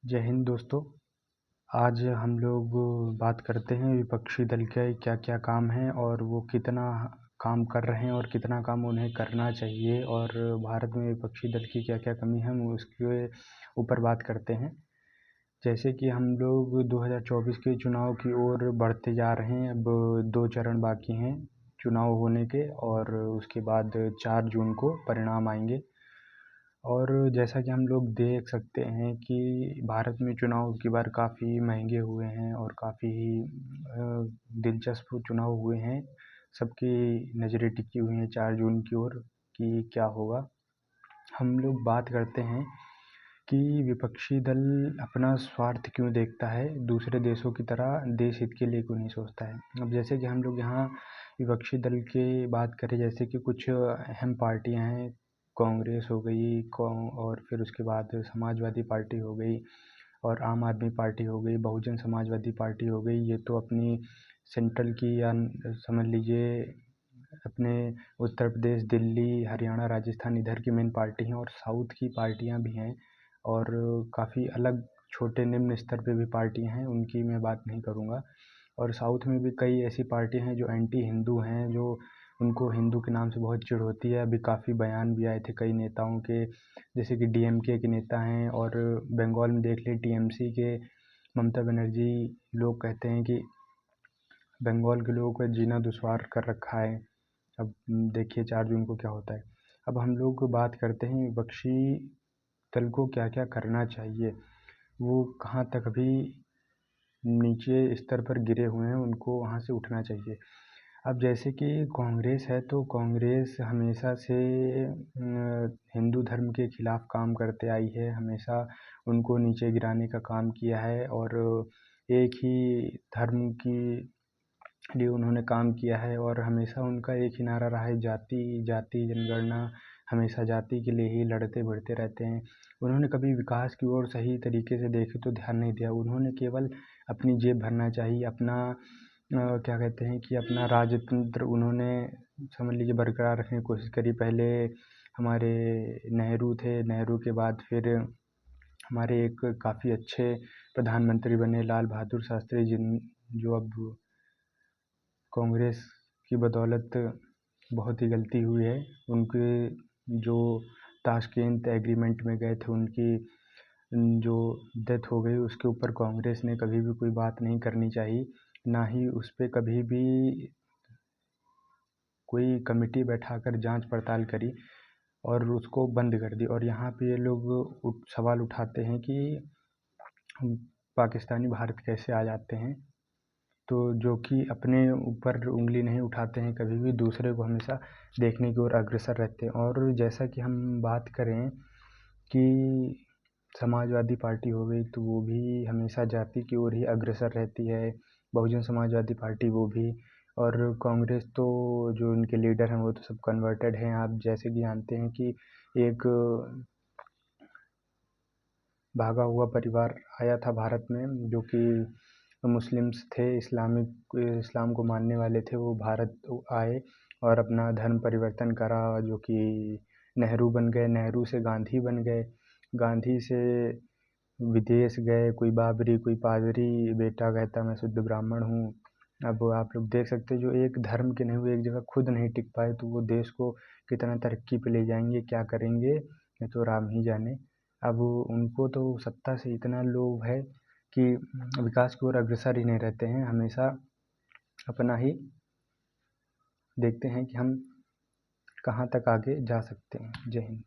जय हिंद दोस्तों। आज हम लोग बात करते हैं विपक्षी दल के क्या क्या काम हैं और वो कितना काम कर रहे हैं और कितना काम उन्हें करना चाहिए, और भारत में विपक्षी दल की क्या क्या कमी है, हम उसके ऊपर बात करते हैं। जैसे कि हम लोग 2024 के चुनाव की ओर बढ़ते जा रहे हैं। अब 2 चरण बाकी हैं चुनाव होने के, और उसके बाद 4 जून को परिणाम आएंगे। और जैसा कि हम लोग देख सकते हैं कि भारत में चुनाव की बार काफ़ी महंगे हुए हैं और काफ़ी दिलचस्प चुनाव हुए हैं। सबकी नज़रें टिकी हुई हैं 4 जून की ओर कि क्या होगा। हम लोग बात करते हैं कि विपक्षी दल अपना स्वार्थ क्यों देखता है, दूसरे देशों की तरह देश हित के लिए क्यों नहीं सोचता है। अब जैसे कि हम लोग यहाँ विपक्षी दल की बात करें, जैसे कि कुछ अहम पार्टियां हैं, कांग्रेस हो गई, और फिर उसके बाद समाजवादी पार्टी हो गई, और आम आदमी पार्टी हो गई, बहुजन समाजवादी पार्टी हो गई। ये तो अपनी सेंट्रल की, या समझ लीजिए अपने उत्तर प्रदेश, दिल्ली, हरियाणा, राजस्थान इधर की मेन पार्टी हैं, और साउथ की पार्टियां भी हैं, और काफ़ी अलग छोटे निम्न स्तर पे भी पार्टियां हैं, उनकी मैं बात नहीं करूँगा। और साउथ में भी कई ऐसी पार्टियां हैं जो एंटी हिंदू हैं, जो उनको हिंदू के नाम से बहुत चिढ़ होती है। अभी काफ़ी बयान भी आए थे कई नेताओं के, जैसे कि डीएमके के नेता हैं, और बंगाल में देख लें टीएमसी के ममता बनर्जी। लोग कहते हैं कि बंगाल के लोगों का जीना दुश्वार कर रखा है। अब देखिए 4 जून को क्या होता है। अब हम लोग बात करते हैं विपक्षी दल को क्या क्या करना चाहिए, वो कहाँ तक अभी नीचे स्तर पर गिरे हुए हैं, उनको वहाँ से उठना चाहिए। अब जैसे कि कांग्रेस है, तो कांग्रेस हमेशा से हिंदू धर्म के खिलाफ काम करते आई है, हमेशा उनको नीचे गिराने का काम किया है, और एक ही धर्म की लिए उन्होंने काम किया है, और हमेशा उनका एक ही नारा रहा है, जाति जाति जनगणना। हमेशा जाति के लिए ही लड़ते भिड़ते रहते हैं। उन्होंने कभी विकास की ओर सही तरीके से देखे तो ध्यान नहीं दिया। उन्होंने केवल अपनी जेब भरना चाहिए, अपना क्या कहते हैं कि अपना राजतंत्र उन्होंने समझ लीजिए बरकरार रखने की कोशिश करी। पहले हमारे नेहरू थे, नेहरू के बाद फिर हमारे एक काफ़ी अच्छे प्रधानमंत्री बने लाल बहादुर शास्त्री, जिन जो अब कांग्रेस की बदौलत बहुत ही गलती हुई है। उनके जो ताशकंद एग्रीमेंट में गए थे, उनकी जो डेथ हो गई, उसके ऊपर कांग्रेस ने कभी भी कोई बात नहीं करनी चाहिए, ना ही उस पर कभी भी कोई कमेटी बैठाकर जांच पड़ताल करी और उसको बंद कर दी। और यहाँ पे ये लोग सवाल उठाते हैं कि हम पाकिस्तानी भारत कैसे आ जाते हैं, तो जो कि अपने ऊपर उंगली नहीं उठाते हैं कभी भी, दूसरे को हमेशा देखने की ओर अग्रसर रहते हैं। और जैसा कि हम बात करें कि समाजवादी पार्टी हो गई, तो वो भी हमेशा जाति की ओर ही अग्रसर रहती है, बहुजन समाजवादी पार्टी वो भी। और कांग्रेस तो जो उनके लीडर हैं वो तो सब कन्वर्टेड हैं। आप जैसे कि जानते हैं कि एक भागा हुआ परिवार आया था भारत में, जो कि मुस्लिम्स थे, इस्लाम को मानने वाले थे। वो भारत आए और अपना धर्म परिवर्तन करा, जो कि नेहरू बन गए, नेहरू से गांधी बन गए, गांधी से विदेश गए, कोई बाबरी, कोई पादरी, बेटा कहता मैं शुद्ध ब्राह्मण हूँ। अब आप लोग देख सकते हैं, जो एक धर्म के नहीं हुए, एक जगह खुद नहीं टिक पाए, तो वो देश को कितना तरक्की पे ले जाएंगे, क्या करेंगे, ये तो राम ही जाने। अब उनको तो सत्ता से इतना लोभ है कि विकास की ओर अग्रसर ही नहीं रहते हैं, हमेशा अपना ही देखते हैं कि हम कहाँ तक आगे जा सकते हैं। जय हिंद।